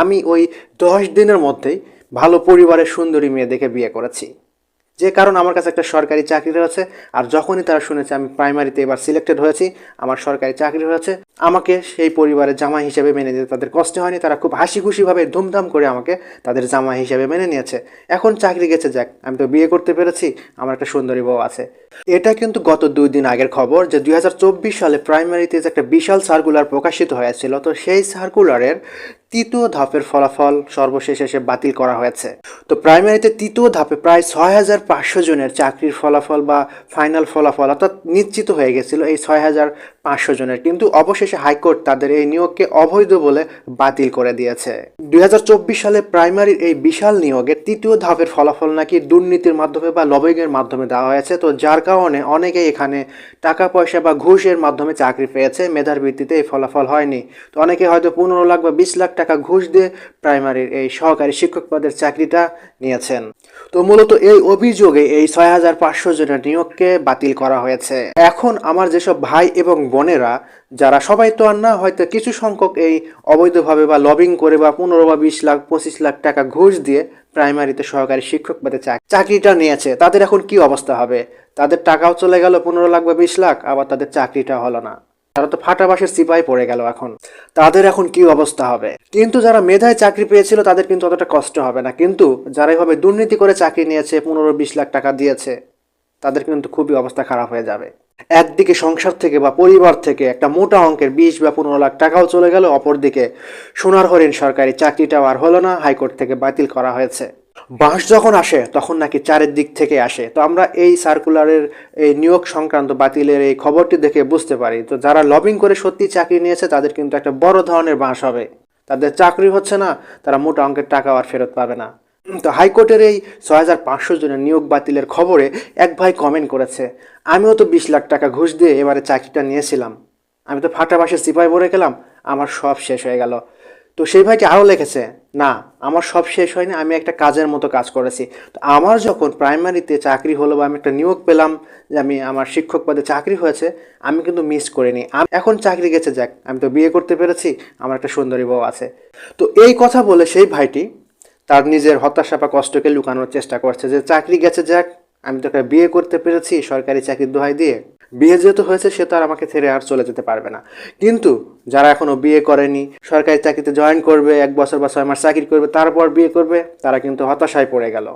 আমি ওই 10 দিনের মধ্যেই ভালো পরিবারের সুন্দরী মেয়ে দেখে বিয়ে করেছি। যে কারণ আমার কাছে একটা সরকারি চাকরি রয়েছে। আর যখনই তারা শুনেছে আমি প্রাইমারিতে এবার সিলেক্টেড হয়েছি, আমার সরকারি চাকরি হয়েছে, আমাকে সেই পরিবারের জামাই হিসেবে মেনে নিতে তাদের কষ্ট হয়নি। তারা খুব হাসি খুশিভাবে ধুমধাম করে আমাকে তাদের জামাই হিসেবে মেনে নিয়েছে। এখন চাকরি গেছে যাক, আমি তো বিয়ে করতে পেরেছি, আমার একটা সুন্দরী বউ আছে। এটা কিন্তু গত 2 দিন আগের খবর যে 2024 সালে প্রাইমারিতে যে একটা বিশাল সার্কুলার প্রকাশিত হয়েছিল, তো সেই সার্কুলারের তৃতীয় ধাপের ফলাফল সর্বশেষ এসে বাতিল করা হয়েছে। তো প্রাইমারিতে তৃতীয় ধাপে প্রায় 6500 জনের চাকরির ফলাফল বা ফাইনাল ফলাফল অর্থাৎ নিশ্চিত হয়ে গেছিল এই 6500 জনের, কিন্তু অবশেষে হাইকোর্ট তাদের এই নিয়োগকে অবৈধ বলে বাতিল করে দিয়েছে। 2024 সালে প্রাইমারির এই বিশাল নিয়োগের তৃতীয় ধাপের ফলাফল নাকি দুর্নীতির মাধ্যমে বা লবিংয়ের মাধ্যমে দেওয়া হয়েছে। তো যার কারণে অনেকেই এখানে টাকা পয়সা বা ঘুষের মাধ্যমে চাকরি পেয়েছে, মেধার ভিত্তিতে এই ফলাফল হয়নি। তো অনেকে হয়তো 15 লাখ বা 20 লাখ টাকা ঘুষ দিয়ে প্রাইমারির এই সহকারী শিক্ষক পদের চাকরিটা নিয়েছেন। তো মূলত এই অভিযোগে এই 6500 জনের নিয়োগকে বাতিল করা হয়েছে। এখন আমার যেসব ভাই এবং বোনেরা, যারা সবাই তো আর না, হয়তো কিছু সংখ্যক এই অবৈধভাবে বা লবিং করে বা 15 বা 20 লাখ 25 লাখ টাকা ঘুষ দিয়ে প্রাইমারিতে সহকারী শিক্ষক পদে চাকরিটা নিয়েছে, তাদের এখন কি অবস্থা হবে? তাদের টাকাও চলে গেল 15 লাখ বা 20 লাখ, আবার তাদের চাকরিটা হলো না। তারা তো ফাটা বাঁশের সিপাহি পড়ে গেল। এখন তাদের এখন কি অবস্থা হবে? কিন্তু যারা মেধায় চাকরি পেয়েছিল তাদের কিন্তু অতটা কষ্ট হবে না, কিন্তু যারা এভাবে দুর্নীতি করে চাকরি নিয়েছে, 15-20 লাখ টাকা দিয়েছে, তাদের কিন্তু খুবই অবস্থা খারাপ হয়ে যাবে। একদিকে সংসার থেকে বা পরিবার থেকে একটা মোটা অঙ্কের 20 বা 15 লাখ টাকাও চলে গেল, অপরদিকে সোনার হরিণ সরকারি চাকরিটাও আর হলো না, হাইকোর্ট থেকে বাতিল করা হয়েছে। বাঁশ যখন আসে তখন নাকি চারিদিক থেকে আসে। তো আমরা এই সার্কুলারের এই নিয়োগ সংক্রান্ত বাতিলের এই খবরটি দেখে বুঝতে পারি, তো যারা লবিং করে সত্যি চাকরি নিয়েছে তাদের কিন্তু একটা বড় ধরনের বাঁশ হবে। তাদের চাকরি হচ্ছে না, তারা মোটা অঙ্কের টাকা আর ফেরত পাবে না। তো হাইকোর্টের এই 6500 জনের নিয়োগ বাতিলের খবরে এক ভাই কমেন্ট করেছে, আমিও তো 20 লাখ টাকা ঘুষ দিয়ে এবারে চাকরিটা নিয়েছিলাম, আমি তো ফাটা বাঁশের সিপাহি পড়ে গেলাম, আমার সব শেষ হয়ে গেল। তো সেই ভাইটি আরও লিখেছে, না, আমার সব শেষ হয়নি, আমি একটা কাজের মতো কাজ করেছি। তো আমার যখন প্রাইমারিতে চাকরি হলো বা আমি একটা নিয়োগ পেলাম যে আমি আমার শিক্ষক পদে চাকরি হয়েছে, আমি কিন্তু মিস করিনি। এখন চাকরি গেছে যাক, আমি তো বিয়ে করতে পেরেছি, আমার একটা সুন্দরী বউ আছে। তো এই কথা বলে সেই ভাইটি তার নিজের হতাশা বা কষ্টকে লুকানোর চেষ্টা করছে যে চাকরি গেছে যাক, আমি তো একটা বিয়ে করতে পেরেছি সরকারি চাকরির দোহাই দিয়ে। বিয়ে যেহেতু হয়েছে সে তো আর আমাকে ছেড়ে আর চলে যেতে পারবে না। কিন্তু যারা এখনো বিয়ে করেনি, সরকারি চাকরিতে জয়েন করবে, 1 বছর বা 6 মাস চাকরি করবে, তারপর বিয়ে করবে, তারা কিন্তু হতাশায় পড়ে গেল।